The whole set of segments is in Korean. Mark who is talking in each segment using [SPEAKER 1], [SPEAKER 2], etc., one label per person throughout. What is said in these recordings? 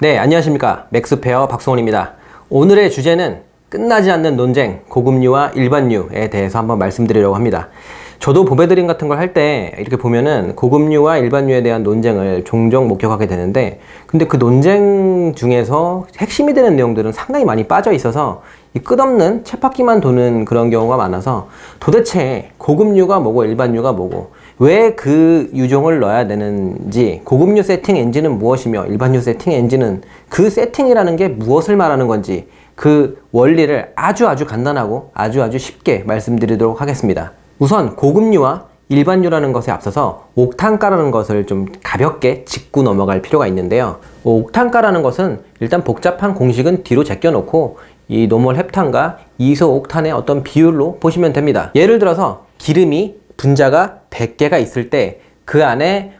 [SPEAKER 1] 네, 안녕하십니까. 맥스페어 박성훈입니다. 오늘의 주제는 끝나지 않는 논쟁, 고급류와 일반류에 대해서 한번 말씀드리려고 합니다. 저도 보배드림 같은 걸 할 때 이렇게 보면은 고급류와 일반류에 대한 논쟁을 종종 목격하게 되는데, 근데 그 논쟁 중에서 핵심이 되는 내용들은 상당히 많이 빠져 있어서 이 끝없는 쳇바퀴만 도는 그런 경우가 많아서, 도대체 고급류가 뭐고 일반류가 뭐고 왜 그 유종을 넣어야 되는지, 고급류 세팅 엔진은 무엇이며 일반류 세팅 엔진은 그 세팅이라는 게 무엇을 말하는 건지, 그 원리를 아주 간단하고 아주 쉽게 말씀드리도록 하겠습니다. 우선 고급류와 일반류라는 것에 앞서서 옥탄가라는 것을 좀 가볍게 짚고 넘어갈 필요가 있는데요. 옥탄가라는 것은 일단 복잡한 공식은 뒤로 제껴놓고 이 노멀 헵탄과 이소옥탄의 어떤 비율로 보시면 됩니다. 예를 들어서 기름이 분자가 100개가 있을 때 그 안에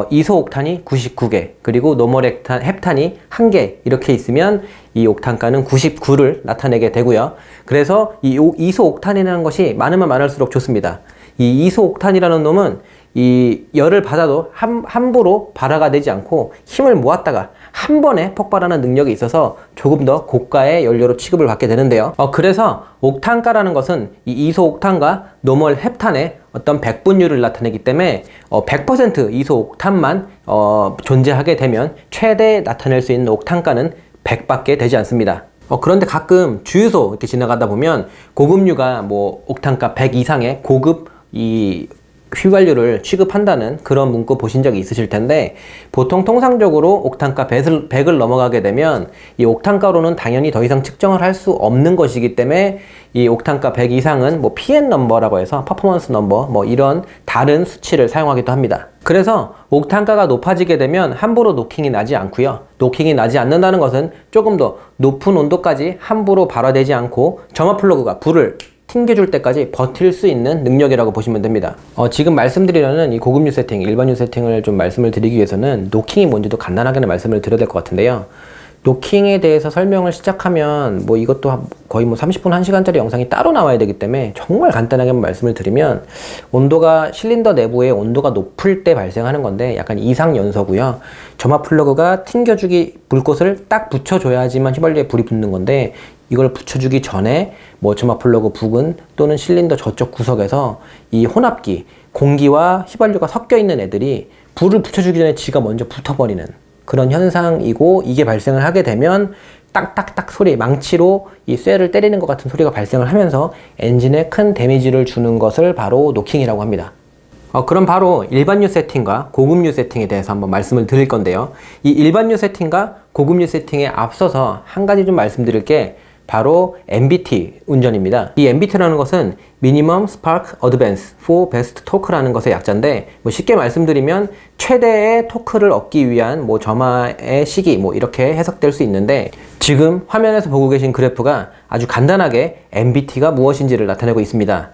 [SPEAKER 1] 이소옥탄이 99개, 그리고 노멀 헵탄이 1개 이렇게 있으면 이 옥탄가는 99를 나타내게 되고요. 그래서 이 이소옥탄이라는 것이 많으면 많을수록 좋습니다. 이 이소옥탄이라는 놈은 이 열을 받아도 함부로 발화가 되지 않고 힘을 모았다가 한 번에 폭발하는 능력이 있어서 조금 더 고가의 연료로 취급을 받게 되는데요. 그래서 옥탄가라는 것은 이 이소옥탄과 노멀 헵탄의 어떤 백분율을 나타내기 때문에 100% 이소옥탄만 존재하게 되면 최대 나타낼 수 있는 옥탄가는 100밖에 되지 않습니다. 그런데 가끔 주유소 이렇게 지나가다 보면 고급류가 뭐 옥탄가 100 이상의 고급 이 휘발유를 취급한다는 그런 문구 보신 적이 있으실 텐데, 보통 통상적으로 옥탄가 100을 넘어가게 되면 이 옥탄가로는 당연히 더 이상 측정을 할 수 없는 것이기 때문에 이 옥탄가 100 이상은 뭐 PN 넘버라고 해서 퍼포먼스 넘버 뭐 이런 다른 수치를 사용하기도 합니다. 그래서 옥탄가가 높아지게 되면 함부로 노킹이 나지 않고요. 노킹이 나지 않는다는 것은 조금 더 높은 온도까지 함부로 발화되지 않고 점화 플러그가 불을 튕겨줄 때까지 버틸 수 있는 능력이라고 보시면 됩니다. 지금 말씀드리려는 이 고급류 세팅, 일반류 세팅을 좀 말씀을 드리기 위해서는 노킹이 뭔지도 간단하게는 말씀을 드려야 될 것 같은데요. 노킹에 대해서 설명을 시작하면 뭐 이것도 거의 뭐 30분, 1시간짜리 영상이 따로 나와야 되기 때문에 정말 간단하게 말씀을 드리면, 온도가 실린더 내부의 온도가 높을 때 발생하는 건데 약간 이상연소고요. 점화 플러그가 튕겨주기 불꽃을 딱 붙여줘야지만 휘발유에 불이 붙는 건데, 이걸 붙여주기 전에 뭐 점화 플러그 부근 또는 실린더 저쪽 구석에서 이 혼합기, 공기와 휘발유가 섞여 있는 애들이 불을 붙여주기 전에 지가 먼저 붙어버리는 그런 현상이고, 이게 발생을 하게 되면 딱딱딱 소리, 망치로 이 쇠를 때리는 것 같은 소리가 발생을 하면서 엔진에 큰 데미지를 주는 것을 바로 노킹이라고 합니다. 그럼 바로 일반류 세팅과 고급류 세팅에 대해서 한번 말씀을 드릴 건데요. 이 일반류 세팅과 고급류 세팅에 앞서서 한 가지 좀 말씀드릴 게 바로 MBT 운전입니다. 이 MBT라는 것은 Minimum Spark Advance for Best Torque라는 것의 약자인데, 뭐 쉽게 말씀드리면 최대의 토크를 얻기 위한 뭐 점화의 시기 뭐 이렇게 해석될 수 있는데, 지금 화면에서 보고 계신 그래프가 아주 간단하게 MBT가 무엇인지를 나타내고 있습니다.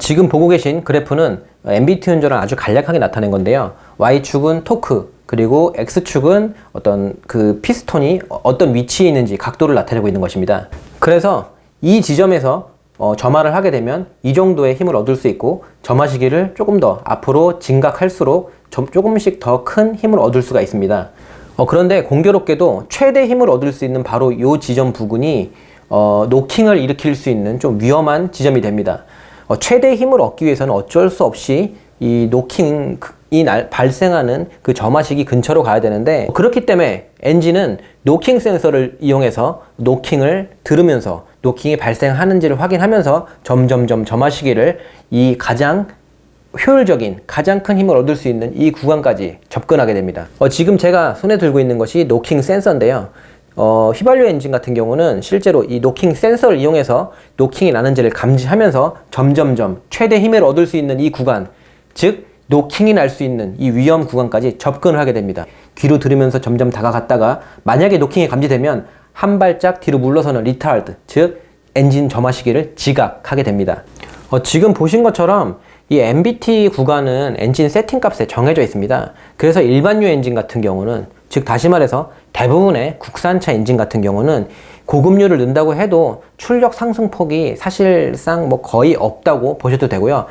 [SPEAKER 1] 지금 보고 계신 그래프는 MBT 운전을 아주 간략하게 나타낸 건데요. Y축은 토크, 그리고 X축은 어떤 그 피스톤이 어떤 위치에 있는지 각도를 나타내고 있는 것입니다. 그래서 이 지점에서 점화를 하게 되면 이 정도의 힘을 얻을 수 있고, 점화 시기를 조금 더 앞으로 진각할수록 조금씩 더 큰 힘을 얻을 수가 있습니다. 그런데 공교롭게도 최대 힘을 얻을 수 있는 바로 이 지점 부근이 노킹을 일으킬 수 있는 좀 위험한 지점이 됩니다. 최대 힘을 얻기 위해서는 어쩔 수 없이 이 노킹이 발생하는 그 점화 시기 근처로 가야 되는데, 그렇기 때문에 엔진은 노킹 센서를 이용해서 노킹을 들으면서 노킹이 발생하는지를 확인하면서 점점점 점화 시기를 이 가장 효율적인, 가장 큰 힘을 얻을 수 있는 이 구간까지 접근하게 됩니다. 지금 제가 손에 들고 있는 것이 노킹 센서인데요. 휘발유 엔진 같은 경우는 실제로 이 노킹 센서를 이용해서 노킹이 나는지를 감지하면서 점점점 최대 힘을 얻을 수 있는 이 구간, 즉 노킹이 날 수 있는 이 위험 구간까지 접근을 하게 됩니다. 귀로 들으면서 점점 다가갔다가 만약에 노킹이 감지되면 한 발짝 뒤로 물러서는 리타르드, 즉 엔진 점화 시기를 지각하게 됩니다. 지금 보신 것처럼 이 MBT 구간은 엔진 세팅 값에 정해져 있습니다. 그래서 일반유 엔진 같은 경우는, 즉 다시 말해서 대부분의 국산차 엔진 같은 경우는 고급류를 넣는다고 해도 출력 상승폭이 사실상 뭐 거의 없다고 보셔도 되고요.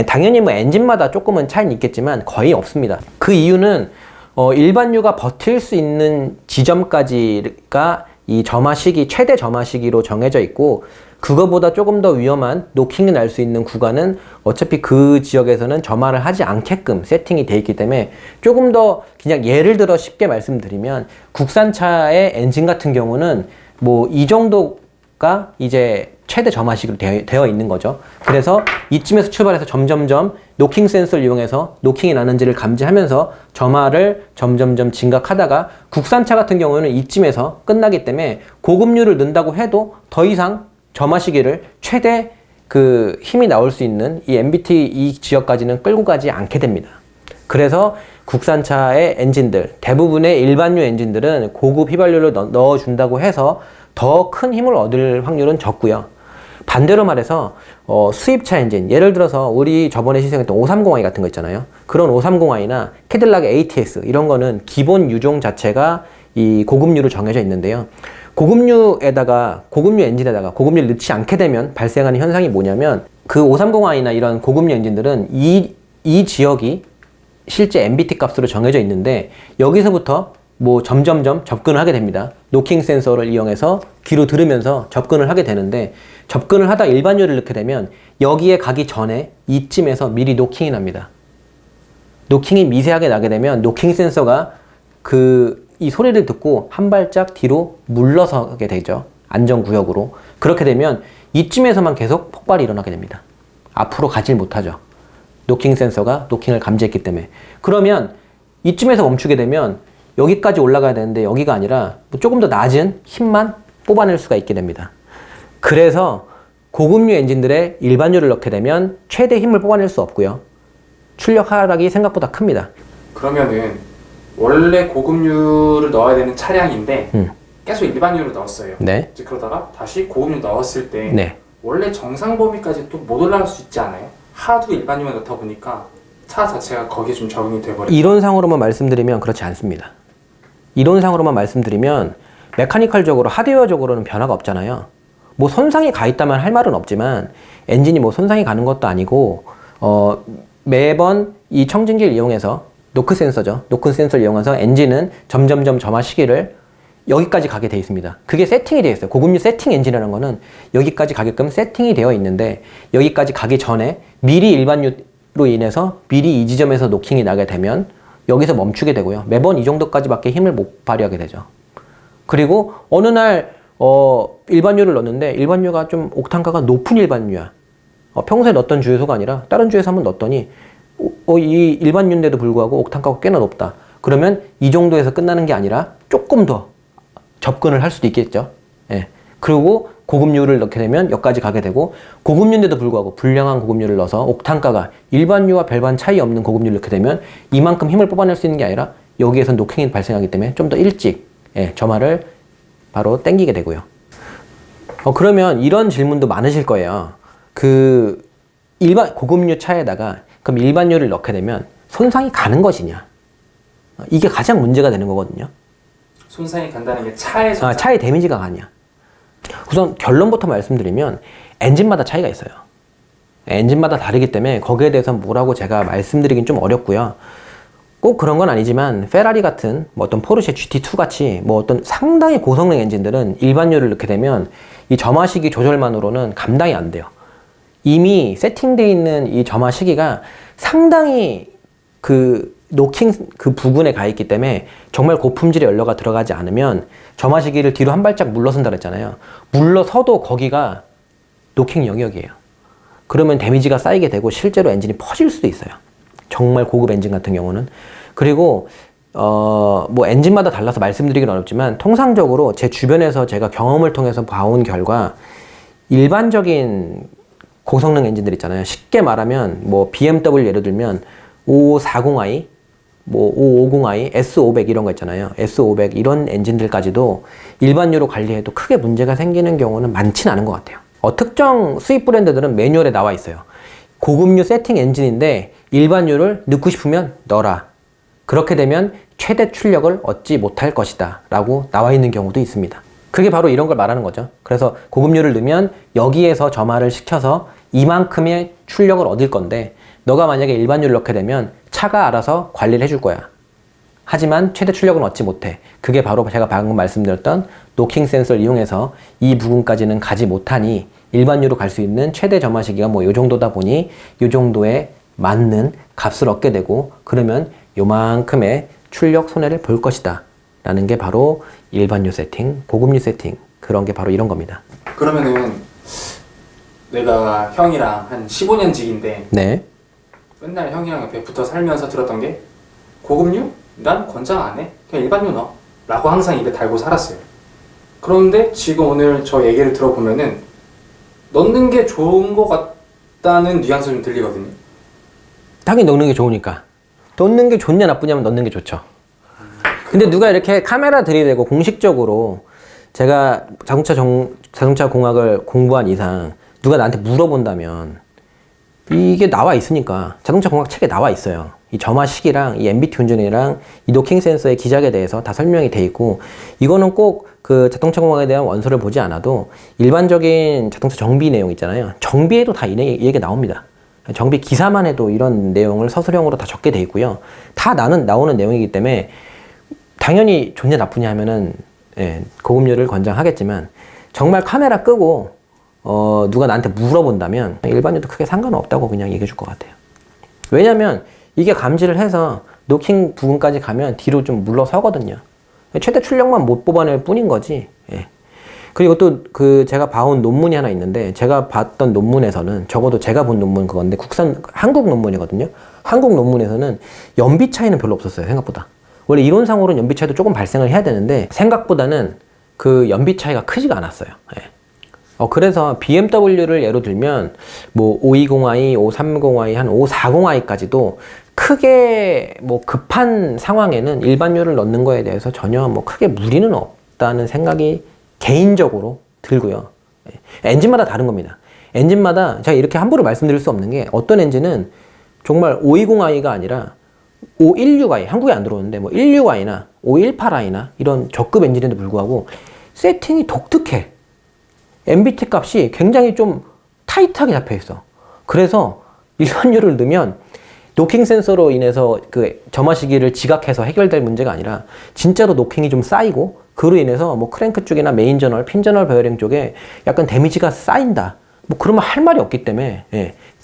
[SPEAKER 1] 당연히 뭐 엔진마다 조금은 차이는 있겠지만 거의 없습니다. 그 이유는 일반유가 버틸 수 있는 지점까지가 이 점화 시기, 최대 점화 시기로 정해져 있고, 그거보다 조금 더 위험한 노킹이 날 수 있는 구간은 어차피 그 지역에서는 점화를 하지 않게끔 세팅이 돼 있기 때문에, 조금 더 그냥 예를 들어 쉽게 말씀드리면, 국산차의 엔진 같은 경우는 뭐 이 정도가 이제 최대 점화 시기로 되어 있는 거죠. 그래서 이쯤에서 출발해서 점점점 노킹 센서를 이용해서 노킹이 나는지를 감지하면서 점화를 점점점 증가하다가, 국산차 같은 경우는 이쯤에서 끝나기 때문에 고급류를 넣는다고 해도 더 이상 점화 시기를 최대 그 힘이 나올 수 있는 이 MBT 이 지역까지는 끌고 가지 않게 됩니다. 그래서 국산차의 엔진들, 대부분의 일반유 엔진들은 고급 휘발유를 넣어준다고 해서 더 큰 힘을 얻을 확률은 적고요. 반대로 말해서 수입차 엔진, 예를 들어서 우리 저번에 시승했던 530i 같은 거 있잖아요. 그런 530i나 캐딜락의 ATS 이런 거는 기본 유종 자체가 이 고급유로 정해져 있는데요. 고급유 엔진에다가 고급유를 넣지 않게 되면 발생하는 현상이 뭐냐면, 그 530i나 이런 고급유 엔진들은 이 지역이 실제 MBT 값으로 정해져 있는데, 여기서부터 뭐 점점점 접근을 하게 됩니다. 노킹 센서를 이용해서 귀로 들으면서 접근을 하게 되는데, 접근을 하다 일반유를 넣게 되면 여기에 가기 전에 이쯤에서 미리 노킹이 납니다. 노킹이 미세하게 나게 되면 노킹 센서가 이 소리를 듣고 한 발짝 뒤로 물러서게 되죠. 안전구역으로. 그렇게 되면 이쯤에서만 계속 폭발이 일어나게 됩니다. 앞으로 가질 못하죠. 노킹 센서가 노킹을 감지했기 때문에. 그러면 이쯤에서 멈추게 되면 여기까지 올라가야 되는데 여기가 아니라 조금 더 낮은 힘만 뽑아낼 수가 있게 됩니다. 그래서 고급류 엔진들의 일반유를 넣게 되면 최대 힘을 뽑아낼 수 없고요. 출력 하락이 생각보다 큽니다.
[SPEAKER 2] 그러면은 원래 고급류를 넣어야 되는 차량인데 계속 일반유를 넣었어요.
[SPEAKER 1] 네.
[SPEAKER 2] 이제 그러다가 다시 고급류 넣었을 때
[SPEAKER 1] 네.
[SPEAKER 2] 원래 정상 범위까지 또 못 올라갈 수 있지 않아요? 하도 일반유만 넣다 보니까 차 자체가 거기에 좀 적응이 돼버려요.
[SPEAKER 1] 이론상으로만 말씀드리면 그렇지 않습니다. 이론상으로만 말씀드리면 메카니컬적으로, 하드웨어적으로는 변화가 없잖아요. 뭐 손상이 가 있다면 할 말은 없지만, 엔진이 뭐 손상이 가는 것도 아니고, 매번 이 청진기를 이용해서 노크 센서죠. 노크 센서를 이용해서 엔진은 점점점 점화 시기를 여기까지 가게 돼 있습니다. 그게 세팅이 되어 있어요. 고급류 세팅 엔진이라는 거는 여기까지 가게끔 세팅이 되어 있는데, 여기까지 가기 전에 미리 일반유로 인해서 미리 이 지점에서 노킹이 나게 되면 여기서 멈추게 되고요. 매번 이 정도까지밖에 힘을 못 발휘하게 되죠. 그리고 어느 날 일반유를 넣었는데 일반유가 좀 옥탄가가 높은 일반유야. 평소에 넣었던 주유소가 아니라 다른 주유소에 한번 넣었더니 이 일반유인데도 불구하고 옥탄가가 꽤나 높다. 그러면 이 정도에서 끝나는 게 아니라 조금 더 접근을 할 수도 있겠죠. 예. 그리고 고급유를 넣게 되면 여기까지 가게 되고, 고급유인데도 불구하고 불량한 고급유를 넣어서 옥탄가가 일반유와 별반 차이 없는 고급유를 넣게 되면 이만큼 힘을 뽑아낼 수 있는 게 아니라 여기에서 노킹이 발생하기 때문에 좀 더 일찍 점화를 바로 땡기게 되고요. 그러면 이런 질문도 많으실 거예요. 일반 고급유 차에다가 그럼 일반유를 넣게 되면 손상이 가는 것이냐? 이게 가장 문제가 되는 거거든요.
[SPEAKER 2] 손상이 간다는 게 차의 손상?
[SPEAKER 1] 차의 데미지가 가냐? 우선 결론부터 말씀드리면 엔진마다 차이가 있어요. 엔진마다 다르기 때문에 거기에 대해서 뭐라고 제가 말씀드리긴 좀 어렵고요. 꼭 그런 건 아니지만 페라리 같은 뭐 어떤 포르쉐 GT2 같이 뭐 어떤 상당히 고성능 엔진들은 일반유를 넣게 되면 이 점화 시기 조절만으로는 감당이 안 돼요. 이미 세팅되어 있는 이 점화 시기가 상당히 노킹 부근에 가 있기 때문에 정말 고품질의 연료가 들어가지 않으면 점화 시기를 뒤로 한 발짝 물러선다 그랬잖아요. 물러서도 거기가 노킹 영역이에요. 그러면 데미지가 쌓이게 되고 실제로 엔진이 퍼질 수도 있어요. 정말 고급 엔진 같은 경우는. 그리고 뭐 엔진마다 달라서 말씀드리기는 어렵지만, 통상적으로 제 주변에서 제가 경험을 통해서 봐온 결과, 일반적인 고성능 엔진들 있잖아요. 쉽게 말하면 뭐 BMW 예를 들면 5540i, 뭐 550i, S500 이런 거 있잖아요. S500 이런 엔진들까지도 일반유로 관리해도 크게 문제가 생기는 경우는 많지는 않은 것 같아요. 특정 수입 브랜드들은 매뉴얼에 나와 있어요. 고급유 세팅 엔진인데 일반유를 넣고 싶으면 넣어라. 그렇게 되면 최대 출력을 얻지 못할 것이다 라고 나와 있는 경우도 있습니다. 그게 바로 이런 걸 말하는 거죠. 그래서 고급유를 넣으면 여기에서 점화를 시켜서 이만큼의 출력을 얻을 건데, 너가 만약에 일반유를 넣게 되면 차가 알아서 관리를 해줄 거야. 하지만 최대 출력은 얻지 못해. 그게 바로 제가 방금 말씀드렸던 노킹 센서를 이용해서 이 부분까지는 가지 못하니 일반유로 갈 수 있는 최대 점화 시기가 뭐 요 정도다 보니 요 정도에 맞는 값을 얻게 되고, 그러면 요만큼의 출력 손해를 볼 것이다 라는 게 바로 일반유 세팅, 고급유 세팅, 그런 게 바로 이런 겁니다.
[SPEAKER 2] 그러면은 내가 형이랑 한 15년 지기인데
[SPEAKER 1] 네.
[SPEAKER 2] 맨날 형이랑 옆에 붙어 살면서 들었던 게 고급류? 난 권장 안 해. 그냥 일반유 넣어. 라고 항상 입에 달고 살았어요. 그런데 지금 오늘 저 얘기를 들어보면은 넣는 게 좋은 것 같다는 뉘앙스 좀 들리거든요.
[SPEAKER 1] 당연히 넣는 게 좋으니까. 넣는 게 좋냐 나쁘냐면 넣는 게 좋죠. 근데 누가 이렇게 카메라 들이대고 공식적으로 제가 자동차 공학을 공부한 이상 누가 나한테 물어본다면 이게 나와 있으니까, 자동차 공학 책에 나와 있어요. 이 점화 시기랑 이 MBT 운전이랑 이 노킹 센서의 기작에 대해서 다 설명이 돼 있고, 이거는 꼭 그 자동차 공학에 대한 원서를 보지 않아도 일반적인 자동차 정비 내용 있잖아요. 정비에도 다 이 얘기가 나옵니다. 정비 기사만 해도 이런 내용을 서술형으로 다 적게 돼 있고요. 다 나오는 내용이기 때문에 당연히 좋냐 나쁘냐 하면은 고급류를 권장하겠지만, 정말 카메라 끄고 누가 나한테 물어본다면 일반유도 크게 상관은 없다고 그냥 얘기해 줄 것 같아요. 왜냐면 이게 감지를 해서 노킹 부분까지 가면 뒤로 좀 물러서거든요. 최대 출력만 못 뽑아낼 뿐인 거지. 그리고 또 그 제가 봐온 논문이 하나 있는데, 제가 봤던 논문에서는, 적어도 제가 본 논문 그건데 한국 논문이거든요. 한국 논문에서는 연비 차이는 별로 없었어요, 생각보다. 원래 이론상으로는 연비 차이도 조금 발생을 해야 되는데 생각보다는 그 연비 차이가 크지가 않았어요. 그래서 BMW를 예로 들면 뭐 520i, 530i, 한 540i까지도 크게 뭐 급한 상황에는 일반유를 넣는 거에 대해서 전혀 뭐 크게 무리는 없다는 생각이 개인적으로 들고요. 엔진마다 다른 겁니다. 엔진마다 제가 이렇게 함부로 말씀드릴 수 없는 게, 어떤 엔진은 정말 520i가 아니라 516i, 한국에 안 들어오는데 뭐 16i나 518i나 이런 저급 엔진에도 불구하고 세팅이 독특해. MBT 값이 굉장히 좀 타이트하게 잡혀 있어. 그래서 일반유를 넣으면 노킹 센서로 인해서 그 점화 시기를 지각해서 해결될 문제가 아니라 진짜로 노킹이 좀 쌓이고, 그로 인해서 뭐 크랭크 쪽이나 메인 저널, 핀 저널 베어링 쪽에 약간 데미지가 쌓인다. 뭐 그러면 할 말이 없기 때문에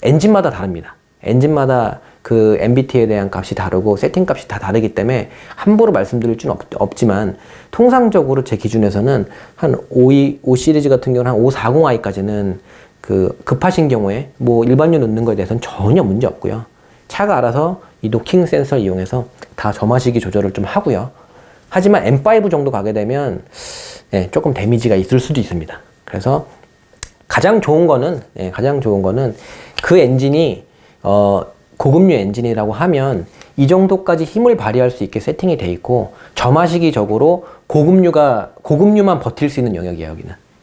[SPEAKER 1] 엔진마다 다릅니다. 엔진마다 그 MBT에 대한 값이 다르고 세팅 값이 다 다르기 때문에 함부로 말씀드릴 수는 없지만, 통상적으로 제 기준에서는 한 5 시리즈 같은 경우는 한 540i까지는 그 급하신 경우에 뭐 일반유 넣는 거에 대해서는 전혀 문제 없고요. 차가 알아서 이 노킹 센서를 이용해서 다 점화 시기 조절을 좀 하고요. 하지만 M5 정도 가게 되면 조금 데미지가 있을 수도 있습니다. 그래서 가장 좋은 거는 그 엔진이 고급류 엔진이라고 하면 이 정도까지 힘을 발휘할 수 있게 세팅이 돼 있고, 점화시기적으로 고급류만 버틸 수 있는 영역이에요.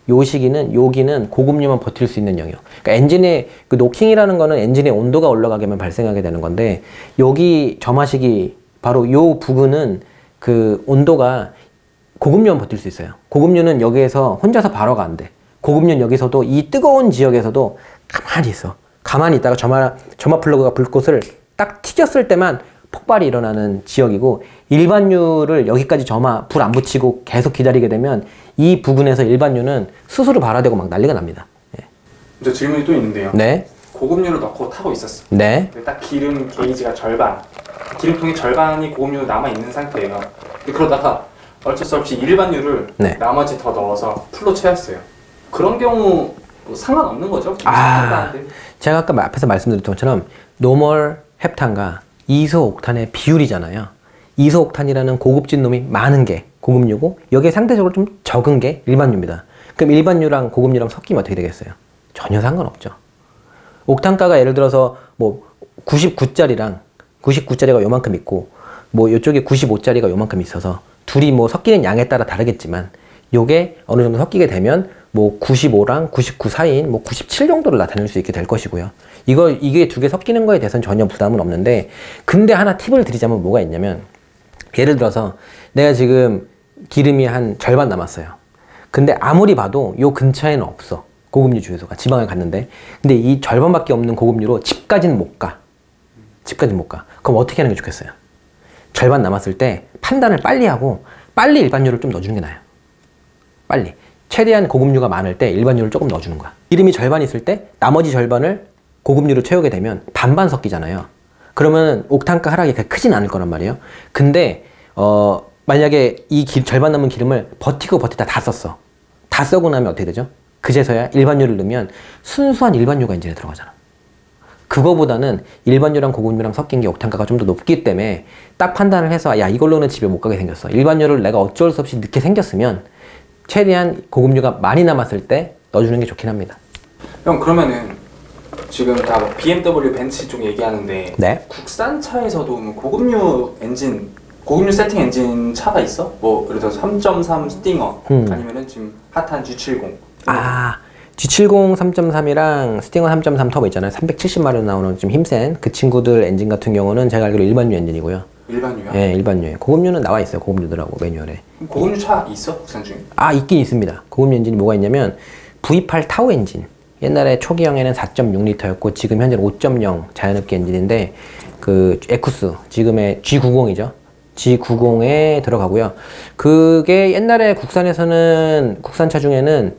[SPEAKER 1] 여기는 고급류만 버틸 수 있는 영역. 그러니까 엔진의 그 노킹이라는 거는 엔진의 온도가 올라가게만 발생하게 되는 건데, 여기 점화시기 바로 요 부분은 그 온도가 고급류만 버틸 수 있어요. 고급류는 여기에서 혼자서 발화가 안 돼. 고급류는 여기서도 이 뜨거운 지역에서도 가만히 있어. 가만히 있다가 점화 플러그가 불꽃을 딱 튀겼을 때만 폭발이 일어나는 지역이고, 일반유를 여기까지 불 안 붙이고 계속 기다리게 되면 이 부분에서 일반유는 스스로 발화되고 막 난리가 납니다.
[SPEAKER 2] 저 질문이 또 있는데요.
[SPEAKER 1] 네.
[SPEAKER 2] 고급류를 넣고 타고 있었어.
[SPEAKER 1] 네.
[SPEAKER 2] 근데 딱 기름 게이지가 절반, 기름통의 절반이 고급류로 남아있는 상태예요. 근데 그러다가 어쩔 수 없이 일반유를 나머지 더 넣어서 풀로 채웠어요. 그런 경우 뭐 상관없는 거죠?
[SPEAKER 1] 제가 아까 앞에서 말씀드렸던 것처럼 노멀 헵탄과 이소옥탄의 비율이잖아요. 이소옥탄이라는 고급진 놈이 많은 게 고급유고, 여기에 상대적으로 좀 적은 게 일반유입니다. 그럼 일반유랑 고급유랑 섞이면 어떻게 되겠어요? 전혀 상관없죠. 옥탄가가 예를 들어서 뭐 99짜리가 요만큼 있고, 뭐 이쪽에 95짜리가 요만큼 있어서 둘이 뭐 섞이는 양에 따라 다르겠지만, 요게 어느 정도 섞이게 되면 뭐 95랑 99 사이인 뭐 97 정도를 나타낼 수 있게 될 것이고요. 이게 두 개 섞이는 거에 대해서는 전혀 부담은 없는데, 근데 하나 팁을 드리자면 뭐가 있냐면, 예를 들어서 내가 지금 기름이 한 절반 남았어요. 근데 아무리 봐도 요 근처에는 없어. 고급유 주유소가 지방에 갔는데, 근데 이 절반밖에 없는 고급유로 집까지는 못 가. 그럼 어떻게 하는 게 좋겠어요? 절반 남았을 때 판단을 빨리 하고 빨리 일반유를 좀 넣어주는 게 나아요. 빨리. 최대한 고급류가 많을 때 일반유를 조금 넣어주는 거야. 기름이 절반 있을 때 나머지 절반을 고급류로 채우게 되면 반반 섞이잖아요. 그러면 옥탄가 하락이 그렇게 크진 않을 거란 말이에요. 근데 만약에 이 절반 남은 기름을 버티고 버티다 다 썼어. 다 쓰고 나면 어떻게 되죠? 그제서야 일반유를 넣으면 순수한 일반유가 엔진에 들어가잖아. 그거보다는 일반유랑 고급유랑 섞인 게 옥탄가가 좀 더 높기 때문에 딱 판단을 해서 야 이걸로는 집에 못 가게 생겼어. 일반유를 내가 어쩔 수 없이 넣게 생겼으면 최대한 고급유가 많이 남았을 때 넣어주는 게 좋긴 합니다.
[SPEAKER 2] 형 그러면은 지금 다 뭐 BMW, 벤츠 쪽 얘기하는데
[SPEAKER 1] 네.
[SPEAKER 2] 국산 차에서도 뭐 고급류 엔진, 고급류 세팅 엔진 차가 있어? 뭐 예를 들어서 3.3 스팅어 아니면은 지금 핫한 G70.
[SPEAKER 1] G70 3.3이랑 스팅어 3.3 터보 있잖아요. 370마력 나오는 좀 힘센 그 친구들 엔진 같은 경우는 제가 알기로 일반유 엔진이고요.
[SPEAKER 2] 일반유야?
[SPEAKER 1] 네, 일반유예요. 고급유는 나와 있어요. 고급유들하고 매뉴얼에.
[SPEAKER 2] 그럼 고급류 차 있어? 국산 중에?
[SPEAKER 1] 있긴 있습니다. 고급유 엔진이 뭐가 있냐면 V8 타오 엔진. 옛날에 초기형에는 4.6L였고 지금 현재는 5.0 자연흡기 엔진인데 그 에쿠스 지금의 G90이죠. G90에 들어가고요. 그게 옛날에 국산에서는 국산차 중에는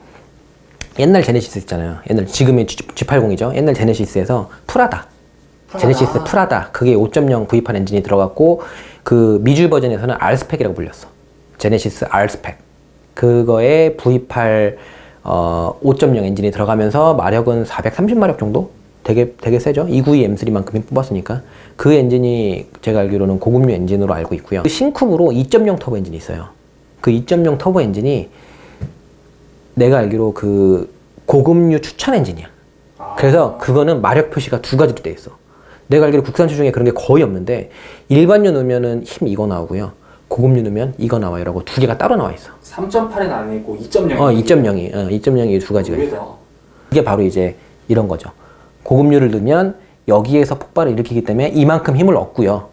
[SPEAKER 1] 옛날 제네시스 있잖아요. 옛날 지금의 G80이죠. 옛날 제네시스에서 프라다. 제네시스 프라다. 그게 5.0 V8 엔진이 들어갔고 그 미주 버전에서는 R스펙이라고 불렸어. 제네시스 R스펙. 그거에 V8 5.0 엔진이 들어가면서 마력은 430마력 정도? 되게 세죠? 292 M3만큼 뽑았으니까. 그 엔진이 제가 알기로는 고급류 엔진으로 알고 있고요. 그 신쿱으로 2.0 터보 엔진이 있어요. 그 2.0 터보 엔진이 내가 알기로 그 고급류 추천 엔진이야. 그래서 그거는 마력 표시가 두 가지로 돼 있어. 내가 알기로 국산차 중에 그런 게 거의 없는데 일반유 넣으면은 힘 이거 나오고요. 고급류 넣으면 이거 나와요라고 두 개가 따로 나와 있어.
[SPEAKER 2] 3.8은 아니고 2.0.
[SPEAKER 1] 2.0이 2.0이 두 가지가 있어. 이게 바로 이제 이런 거죠. 고급류를 넣으면 여기에서 폭발을 일으키기 때문에 이만큼 힘을 얻고요.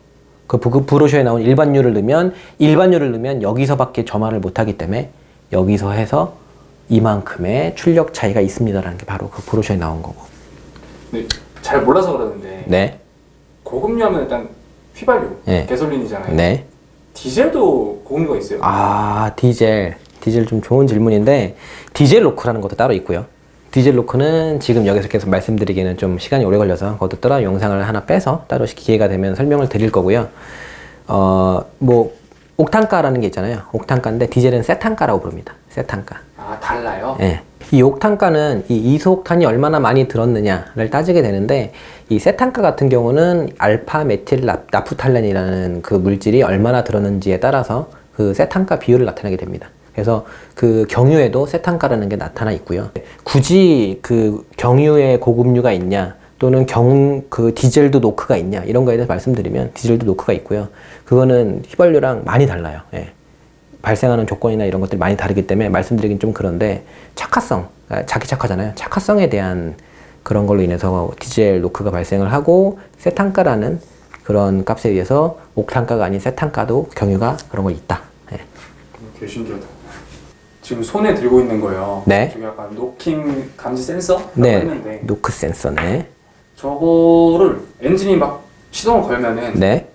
[SPEAKER 1] 그 브로셔에 나온 일반유를 넣으면 여기서밖에 점화를 못하기 때문에 여기서 해서 이만큼의 출력 차이가 있습니다라는 게 바로 그 브로셔에 나온 거고.
[SPEAKER 2] 네, 잘 몰라서 그러는데.
[SPEAKER 1] 네.
[SPEAKER 2] 고급류 하면 일단 휘발유,
[SPEAKER 1] 네.
[SPEAKER 2] 가솔린이잖아요.
[SPEAKER 1] 네.
[SPEAKER 2] 디젤도 고급류가 있어요?
[SPEAKER 1] 디젤 좀 좋은 질문인데 디젤 로크라는 것도 따로 있고요. 디젤 로크는 지금 여기서 계속 말씀드리기는 좀 시간이 오래 걸려서 그것도 따로 영상을 하나 빼서 따로 기회가 되면 설명을 드릴 거고요. 뭐 옥탄가라는 게 있잖아요. 옥탄가인데 디젤은 세탄가라고 부릅니다. 세탄가.
[SPEAKER 2] 달라요?
[SPEAKER 1] 네. 이 옥탄가는 이 이소옥탄이 얼마나 많이 들었느냐를 따지게 되는데 이 세탄가 같은 경우는 알파 메틸 나프탈렌이라는 그 물질이 얼마나 들었는지에 따라서 그 세탄가 비율을 나타내게 됩니다. 그래서 그 경유에도 세탄가라는 게 나타나 있고요. 굳이 그 경유에 고급류가 있냐 또는 그 디젤도 노크가 있냐 이런 거에 대해서 말씀드리면 디젤도 노크가 있고요. 그거는 휘발유랑 많이 달라요. 예. 발생하는 조건이나 이런 것들이 많이 다르기 때문에 말씀드리긴 좀 그런데 착화성, 자기 착화잖아요. 착화성에 대한 그런 걸로 인해서 디젤 노크가 발생을 하고 세탄가라는 그런 값에 의해서 옥탄가가 아닌 세탄가도 경유가 그런 거 있다. 예.
[SPEAKER 2] 되게 신기하다. 지금 손에 들고 있는 거예요.
[SPEAKER 1] 네.
[SPEAKER 2] 저기 약간 노킹 감지 센서라고
[SPEAKER 1] 네.
[SPEAKER 2] 했는데
[SPEAKER 1] 노크 센서네.
[SPEAKER 2] 저거를 엔진이 막 시동을 걸면은
[SPEAKER 1] 네.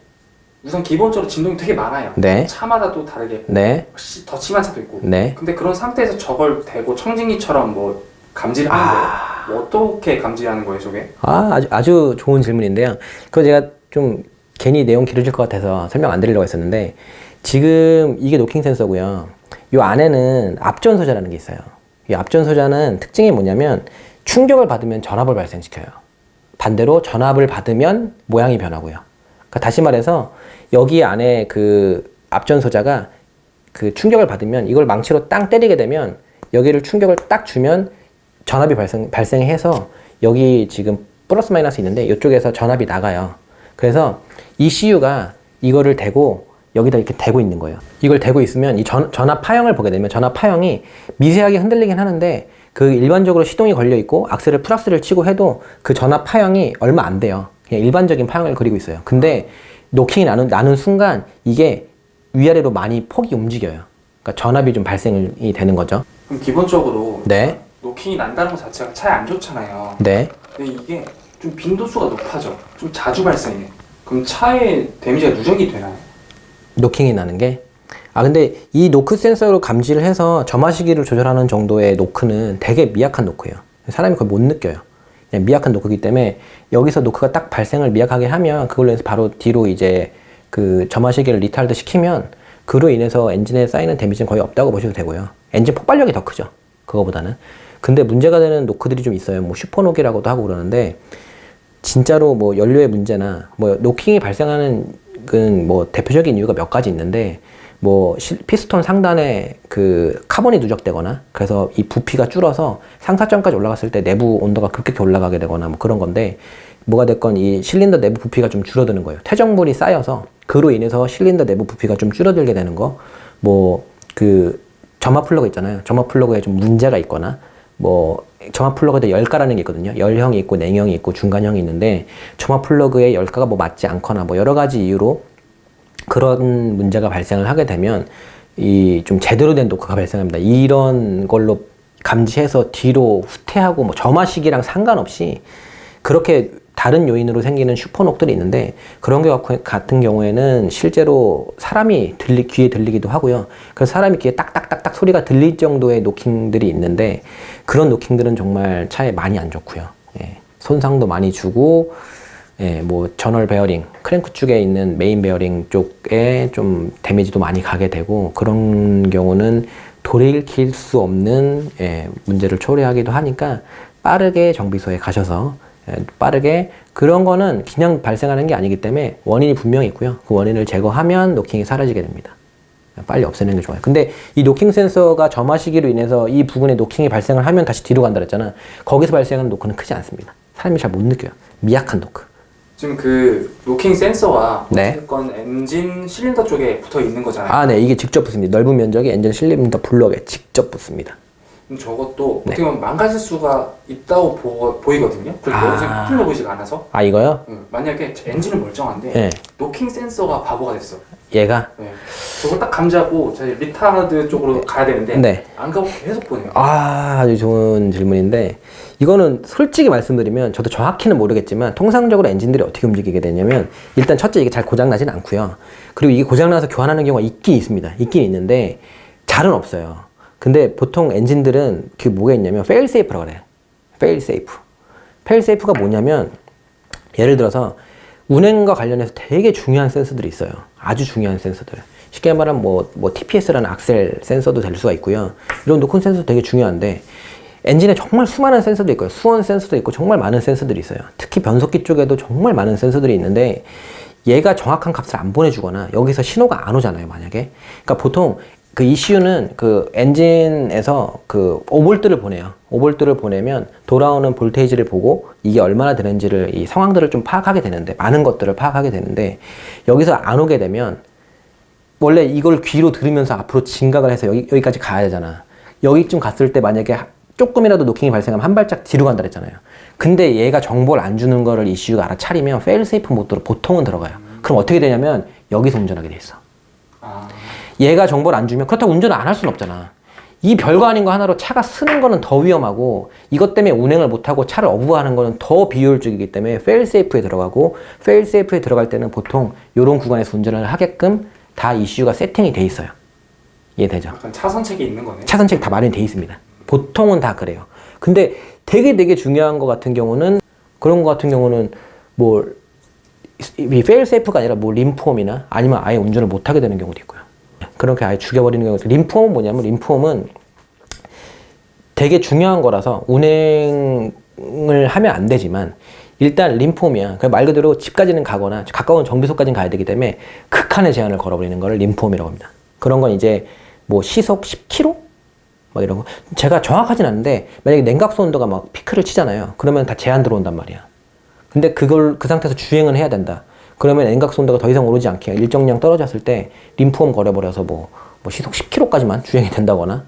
[SPEAKER 2] 우선 기본적으로 진동이 되게 많아요.
[SPEAKER 1] 네.
[SPEAKER 2] 차마다 또 다르게
[SPEAKER 1] 네.
[SPEAKER 2] 더 심한 차도 있고.
[SPEAKER 1] 네.
[SPEAKER 2] 근데 그런 상태에서 저걸 대고 청진기처럼 뭐 감지를 하는 거예요? 뭐 어떻게 감지하는 거예요, 저게?
[SPEAKER 1] 아주 좋은 질문인데요. 그거 제가 좀 괜히 내용 길어질 것 같아서 설명 안 드리려고 했었는데 지금 이게 노킹 센서고요. 이 안에는 앞전소자라는 게 있어요. 이 앞전소자는 특징이 뭐냐면 충격을 받으면 전압을 발생시켜요. 반대로 전압을 받으면 모양이 변하고요. 그러니까 다시 말해서 여기 안에 그 앞전소자가 그 충격을 받으면 이걸 망치로 땅 때리게 되면 여기를 충격을 딱 주면 전압이 발생해서 여기 지금 플러스 마이너스 있는데 이쪽에서 전압이 나가요. 그래서 ECU가 이거를 대고 여기다 이렇게 대고 있는 거예요. 이걸 대고 있으면 이 전압 파형을 보게 되면 전압 파형이 미세하게 흔들리긴 하는데 그 일반적으로 시동이 걸려 있고 악셀을 풀악셀을 치고 해도 그 전압 파형이 얼마 안 돼요. 그냥 일반적인 파형을 그리고 있어요. 근데 노킹이 나는 순간 이게 위아래로 많이 폭이 움직여요. 그러니까 전압이 좀 발생이 되는 거죠.
[SPEAKER 2] 그럼 기본적으로
[SPEAKER 1] 네.
[SPEAKER 2] 노킹이 난다는 것 자체가 차에 안 좋잖아요.
[SPEAKER 1] 네.
[SPEAKER 2] 근데 이게 좀 빈도수가 높아져. 좀 자주 발생해. 그럼 차에 데미지가 누적이 되나요?
[SPEAKER 1] 노킹이 나는 게? 근데 이 노크 센서로 감지를 해서 점화 시기를 조절하는 정도의 노크는 되게 미약한 노크예요. 사람이 거의 못 느껴요. 그냥 미약한 노크이기 때문에 여기서 노크가 딱 발생을 미약하게 하면 그걸로 해서 바로 뒤로 이제 그 점화 시기를 리타르드 시키면 그로 인해서 엔진에 쌓이는 데미지는 거의 없다고 보셔도 되고요. 엔진 폭발력이 더 크죠. 그거보다는. 근데 문제가 되는 노크들이 좀 있어요. 뭐 슈퍼노기라고도 하고 그러는데 진짜로 뭐 연료의 문제나 뭐 노킹이 발생하는 뭐 대표적인 이유가 몇 가지 있는데 뭐 피스톤 상단에 그 카본이 누적되거나 그래서 이 부피가 줄어서 상사점까지 올라갔을 때 내부 온도가 급격히 올라가게 되거나 뭐 그런 건데 뭐가 됐건 이 실린더 내부 부피가 좀 줄어드는 거예요. 퇴적물이 쌓여서 그로 인해서 실린더 내부 부피가 좀 줄어들게 되는 거. 뭐 그 점화 플러그 있잖아요. 점화 플러그에 좀 문제가 있거나 뭐 점화 플러그에 열가라는 게 있거든요. 열형이 있고 냉형이 있고 중간형이 있는데 점화 플러그의 열가가 뭐 맞지 않거나 뭐 여러 가지 이유로 그런 문제가 발생을 하게 되면 이 좀 제대로 된 노크가 발생합니다. 이런 걸로 감지해서 뒤로 후퇴하고 뭐 점화 시기랑 상관없이 그렇게 다른 요인으로 생기는 슈퍼녹들이 있는데 그런 게 같은 경우에는 실제로 사람이 귀에 들리기도 하고요. 그래서 사람이 귀에 딱딱딱딱 소리가 들릴 정도의 노킹들이 있는데 그런 노킹들은 정말 차에 많이 안 좋고요. 예, 손상도 많이 주고 뭐 저널 베어링, 크랭크 쪽에 있는 메인 베어링 쪽에 좀 데미지도 많이 가게 되고 그런 경우는 돌이킬 수 없는 문제를 초래하기도 하니까 빠르게 정비소에 가셔서 빠르게 그런 거는 그냥 발생하는 게 아니기 때문에 원인이 분명히 있고요. 그 원인을 제거하면 노킹이 사라지게 됩니다. 빨리 없애는 게 좋아요. 근데 이 노킹 센서가 점화 시기로 인해서 이 부분에 노킹이 발생을 하면 다시 뒤로 간다 그랬잖아. 거기서 발생하는 노크는 크지 않습니다. 사람이 잘 못 느껴요. 미약한 노크.
[SPEAKER 2] 지금 그 노킹 센서가
[SPEAKER 1] 네.
[SPEAKER 2] 어쨌건 엔진 실린더 쪽에 붙어 있는 거잖아요.
[SPEAKER 1] 네. 이게 직접 붙습니다. 넓은 면적의 엔진 실린더 블럭에 직접 붙습니다.
[SPEAKER 2] 그럼 저것도
[SPEAKER 1] 네.
[SPEAKER 2] 어떻게 보면 망가질 수가 있다고 보이거든요. 그렇게
[SPEAKER 1] 아.
[SPEAKER 2] 풀려 보이지가 않아서.
[SPEAKER 1] 이거요?
[SPEAKER 2] 만약에 엔진은 멀쩡한데
[SPEAKER 1] 네.
[SPEAKER 2] 노킹 센서가 바보가 됐어.
[SPEAKER 1] 얘가?
[SPEAKER 2] 저걸 딱 감지하고 사실 리타드 쪽으로 가야 되는데
[SPEAKER 1] 네.
[SPEAKER 2] 안 가고 계속 보내요.
[SPEAKER 1] 아주 좋은 질문인데 이거는 솔직히 말씀드리면 저도 정확히는 모르겠지만 통상적으로 엔진들이 어떻게 움직이게 되냐면 일단 첫째 이게 잘 고장나진 않고요. 그리고 이게 고장나서 교환하는 경우가 있긴 있습니다. 있긴 있는데 잘은 없어요. 근데 보통 엔진들은 그 뭐가 있냐면 페일 세이프라고 그래요. 페일 세이프. 페일 세이프가 뭐냐면 예를 들어서 운행과 관련해서 되게 중요한 센서들이 있어요. 아주 중요한 센서들. 쉽게 말하면 뭐 TPS라는 악셀 센서도 될 수가 있고요. 이런 노큰 센서도 되게 중요한데 엔진에 정말 수많은 센서도 있고요. 수원 센서도 있고 정말 많은 센서들이 있어요. 특히 변속기 쪽에도 정말 많은 센서들이 있는데 얘가 정확한 값을 안 보내주거나 여기서 신호가 안 오잖아요, 만약에. 그러니까 보통 그 ECU는 그 엔진에서 그 5볼트를 보내요. 5볼트를 보내면 돌아오는 볼테이지를 보고 이게 얼마나 되는지를 이 상황들을 좀 파악하게 되는데 많은 것들을 파악하게 되는데 여기서 안 오게 되면 원래 이걸 귀로 들으면서 앞으로 진각을 해서 여기까지 가야 되잖아. 여기쯤 갔을 때 만약에 조금이라도 노킹이 발생하면 한 발짝 뒤로 간다 그랬잖아요. 근데 얘가 정보를 안 주는 거를 ECU가 알아차리면 페일 세이프 모드로 보통은 들어가요. 그럼 어떻게 되냐면 여기서 운전하게 돼 있어. 얘가 정보를 안 주면 그렇다고 운전을 안 할 수는 없잖아. 이 별거 아닌 거 하나로 차가 쓰는 거는 더 위험하고 이것 때문에 운행을 못하고 차를 어부하는 거는 더 비효율적이기 때문에 페일 세이프에 들어가고 페일 세이프에 들어갈 때는 보통 이런 구간에서 운전을 하게끔 다 ECU가 세팅이 돼 있어요. 이해되죠?
[SPEAKER 2] 약간 차선책이 있는 거네.
[SPEAKER 1] 차선책 다 마련이 돼 있습니다. 보통은 다 그래요. 근데 되게 중요한 거 같은 경우는 그런 거 같은 경우는 뭐 이 페일 세이프가 아니라 뭐 림프홈이나 아니면 아예 운전을 못 하게 되는 경우도 있고요. 그렇게 아예 죽여버리는 경우도. 림프홈은 뭐냐면 림프홈은 되게 중요한 거라서 운행을 하면 안 되지만 일단 림프홈이야. 말 그대로 집까지는 가거나 가까운 정비소까지는 가야 되기 때문에 극한의 제한을 걸어버리는 거를 림프홈이라고 합니다. 그런 건 이제 뭐 시속 10km? 막 이런 거. 제가 정확하진 않은데 만약에 냉각수 온도가 막 피크를 치잖아요. 그러면 다 제한 들어온단 말이야. 근데 그 상태에서 주행을 해야 된다. 그러면 냉각수 온도가 더 이상 오르지 않게 일정량 떨어졌을 때 림프홈 걸어버려서 뭐 시속 10km까지만 주행이 된다거나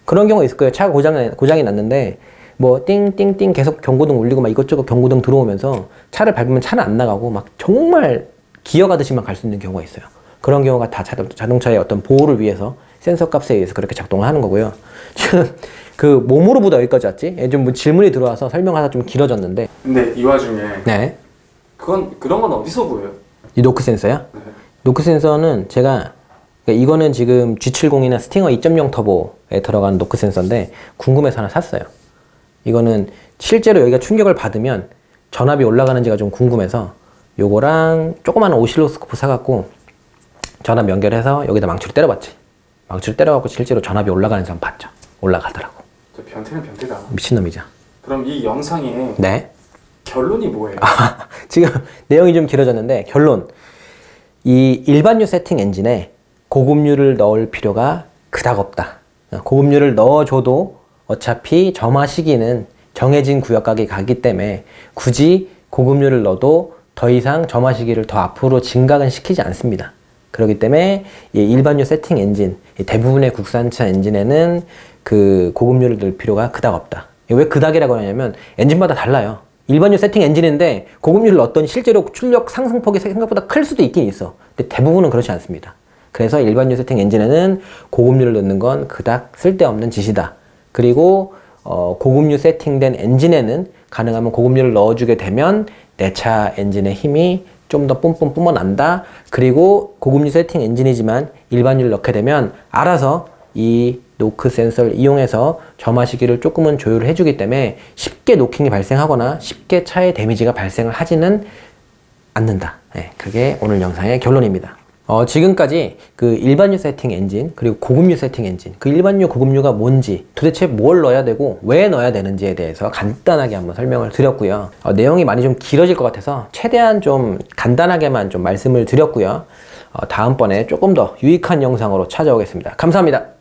[SPEAKER 1] 그런 경우가 있을 거예요. 차가 고장이 났는데 뭐 띵띵띵 계속 경고등 울리고 막 이것저것 경고등 들어오면서 차를 밟으면 차는 안 나가고 막 정말 기어가듯이만 갈 수 있는 경우가 있어요. 그런 경우가 다 자동차의 어떤 보호를 위해서 센서 값에 의해서 그렇게 작동을 하는 거고요. 지금 그 몸으로보다 여기까지 왔지? 좀 뭐 질문이 들어와서 설명하다 좀 길어졌는데.
[SPEAKER 2] 근데 이 와중에
[SPEAKER 1] 네.
[SPEAKER 2] 그런 건 어디서 보여요?
[SPEAKER 1] 이 노크 센서요?
[SPEAKER 2] 네.
[SPEAKER 1] 노크 센서는 제가 그러니까 이거는 지금 G70이나 스팅어 2.0 터보에 들어간 노크 센서인데 궁금해서 하나 샀어요. 이거는 실제로 여기가 충격을 받으면 전압이 올라가는지가 좀 궁금해서 요거랑 조그마한 오실로스코프 사갖고 전압 연결해서 여기다 망치로 때려봤지. 망치로 때려갖고 실제로 전압이 올라가는지 한번 봤죠. 올라가더라고.
[SPEAKER 2] 저 변태는 변태다.
[SPEAKER 1] 미친놈이죠.
[SPEAKER 2] 그럼 이 영상의
[SPEAKER 1] 네.
[SPEAKER 2] 결론이 뭐예요?
[SPEAKER 1] 지금 내용이 좀 길어졌는데 결론. 이 일반유 세팅 엔진에 고급유를 넣을 필요가 그닥 없다. 고급유를 넣어줘도 어차피 점화 시기는 정해진 구역각이 가기 때문에 굳이 고급유를 넣어도 더 이상 점화 시기를 더 앞으로 증가는 시키지 않습니다. 그렇기 때문에 이 일반유 세팅 엔진, 대부분의 국산차 엔진에는 그 고급유를 넣을 필요가 그닥 없다. 왜 그닥이라고 하냐면 엔진마다 달라요. 일반유 세팅 엔진인데 고급유를 넣었더니 실제로 출력 상승폭이 생각보다 클 수도 있긴 있어. 근데 대부분은 그렇지 않습니다. 그래서 일반유 세팅 엔진에는 고급유를 넣는 건 그닥 쓸데없는 짓이다. 그리고 고급유 세팅된 엔진에는 가능하면 고급유를 넣어주게 되면 내 차 엔진의 힘이 좀 더 뿜뿜 뿜어난다. 그리고 고급유 세팅 엔진이지만 일반유를 넣게 되면 알아서 이 노크 센서를 이용해서 점화 시기를 조금은 조율을 해주기 때문에 쉽게 노킹이 발생하거나 쉽게 차에 데미지가 발생을 하지는 않는다. 네, 그게 오늘 영상의 결론입니다. 지금까지 그 일반유 세팅 엔진 그리고 고급유 세팅 엔진, 그 일반유 고급유가 뭔지, 도대체 뭘 넣어야 되고 왜 넣어야 되는지에 대해서 간단하게 한번 설명을 드렸고요. 내용이 많이 좀 길어질 것 같아서 최대한 좀 간단하게만 좀 말씀을 드렸고요. 다음번에 조금 더 유익한 영상으로 찾아오겠습니다. 감사합니다.